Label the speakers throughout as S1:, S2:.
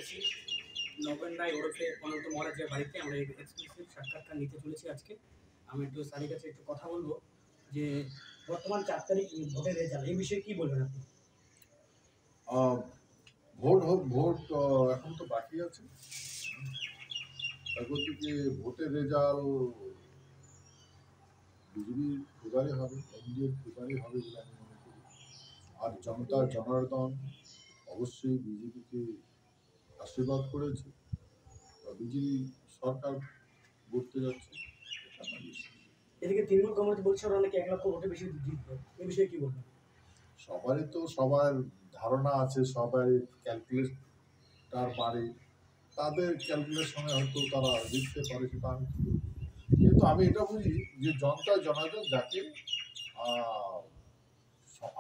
S1: রয়েছি নগেন রায় ওরফে অনন্ত মহারাজের বাড়িতে। আমরা এক্সক্লুসিভ সাক্ষাৎকার নিতে চলেছি আজকে। আমি একটু স্যারের কাছে একটু কথা বলবো যে বর্তমান 4 তারিখ ভোটের রেজাল্ট, এই বিষয়ে কি বলবেন আপনি?
S2: ভোট এখন তো বাকি আছে। তারপর থেকে ভোটের রেজাল্ট বিজেপির ফেভারে হবে, এনডিএর ফেভারে হবে বলে আমি মনে করি। আর জনতার জনার্দন অবশ্যই বিজেপিকে আশীর্বাদ করেছে, বিজেপি সরকার গড়তে যাচ্ছে।
S1: এদিকে তৃণমূল কংগ্রেস বলছে ওরা নাকি 1 লক্ষ ভোটে বেশি জিতবে, এই বিষয়ে কি বলবেন?
S2: সবারই তো সবার ধারণা আছে, সবাই ক্যালকুলেটার বাড়ে, তাদের ক্যালকুলেশনে হয়তো তারা জিততে পারে, সেটা আমি কি বলবো। কিন্তু আমি এটা বুঝি যে জনতা জনার্দন যাকে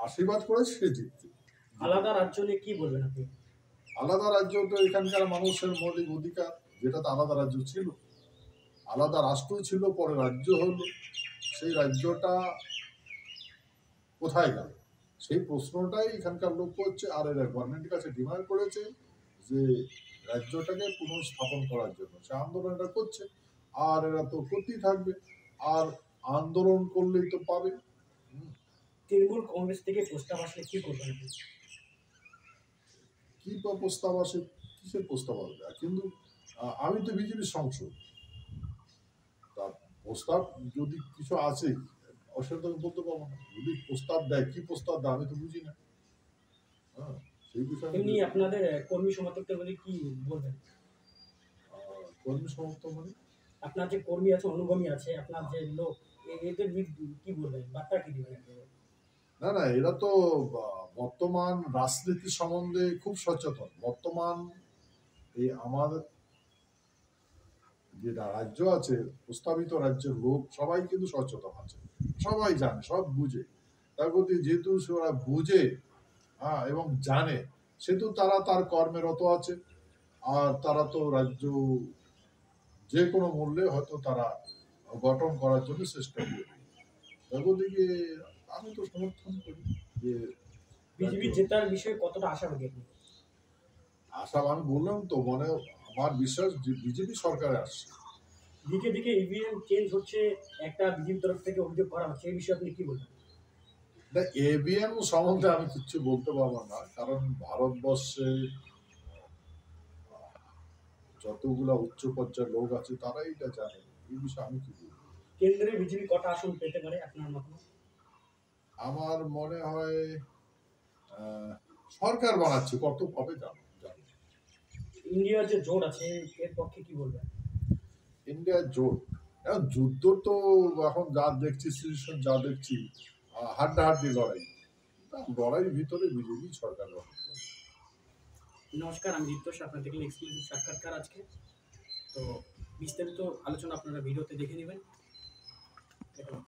S2: আশীর্বাদ করে সে জিতছে।
S1: আলাদা রাজ্য নিয়ে কি বলবেন আপনি?
S2: আলাদা রাজ্য তো এখানকার মানুষের মৌলিক অধিকার, যেটা তো আলাদা রাজ্য ছিল, আলাদা রাষ্ট্র ছিল, পরে রাজ্য হলো। সেই রাজ্যটা কোথায় গেল, সেই প্রশ্নটাই এখানকার লোক করছে। আর এরা গভর্নমেন্টের কাছে ডিমান্ড করেছে যে রাজ্যটাকে পুনঃস্থাপন করার জন্য, সে আন্দোলনটা করছে। আর এরা তো করতেই থাকবে, আর আন্দোলন করলেই তো পাবে।
S1: তৃণমূল কংগ্রেস থেকে প্রস্তাব আসলে কি করবেন আপনি?
S2: কি প্রস্তাব আসে, কিসের প্রস্তাব আসবে? কিন্তু আমি তো বিজেপির সংসদ, তা প্রস্তাব যদি কিছু আছে অসুবিধা আমি বলতে পারবো না। যদি প্রস্তাব দেয়, কি প্রস্তাব দেয় আমি তো বুঝি না। হ্যাঁ, সেই বিষয়ে
S1: এমনি আপনাদের কর্মী সমর্থকদের বলে কি বলবেন?
S2: কর্মী সমর্থন মানে
S1: আপনার যে কর্মী আছে, অনুগামী আছে, আপনার যে লোক, এদের কি বলবেন, বার্তা কি দিবেন?
S2: না, এরা তো বর্তমান রাজনীতি সম্বন্ধে খুব সচেতন। বর্তমান এই আমার যে রাজ্য আছে, প্রস্তাবিত রাজ্যের লোক সবাই কিন্তু সচেতন আছে, সবাই জানে, সব বুঝে। তার প্রতি যেহেতু ওরা বুঝে এবং জানে, সেহেতু তারা তার কর্মেরত আছে। আর তারা তো রাজ্য যে কোনো মূল্যে হয়তো তারা গঠন করার জন্য চেষ্টা করবে। তারপর দিকে আমি তো সমর্থন করি যে
S1: বিজেপি জেতার বিষয়ে কতটা আশাবাদী আপনি?
S2: আশা আমি বললাম তো, মানে আমার বিশ্বাস যে বিজেপি সরকারে আসছে।
S1: দিকে দিকে ইভিএম চেঞ্জ হচ্ছে, একটা বিজেপি তরফ থেকে অভিযোগ করা হচ্ছে, এই বিষয়ে আপনি কি বলবেন?
S2: এভিএম সম্বন্ধে আমি কিচ্ছু বলতে পারবো না, কারণ ভারতবর্ষে যতগুলা উচ্চ পর্যায়ের লোক আছে তারাই এটা জানে। এই বিষয়ে আমি কি বলবো।
S1: কেন্দ্রে বিজেপি কটা আসন পেতে পারে আপনার মত?
S2: আমার মনে হয় সরকার বানাচ্ছে, কত পাবে জানো।
S1: ইন্ডিয়ার যে জোট আছে এর পক্ষে কি বলবেন?
S2: ইন্ডিয়ার জোট, এখন যুদ্ধ তো এখন যা দেখছি, সিচুয়েশন যা দেখছি, হাড্ডাহাড্ডি লড়াই, লড়াইয়ের ভিতরে বিজেপি সরকার গঠন করে।
S1: নমস্কার, আমি দীপ্তোষ, আপনার দেখলেন এক্সক্লুসিভ সাক্ষাৎকার আজকে। তো বিস্তারিত আলোচনা আপনারা ভিডিওতে দেখে নেবেন।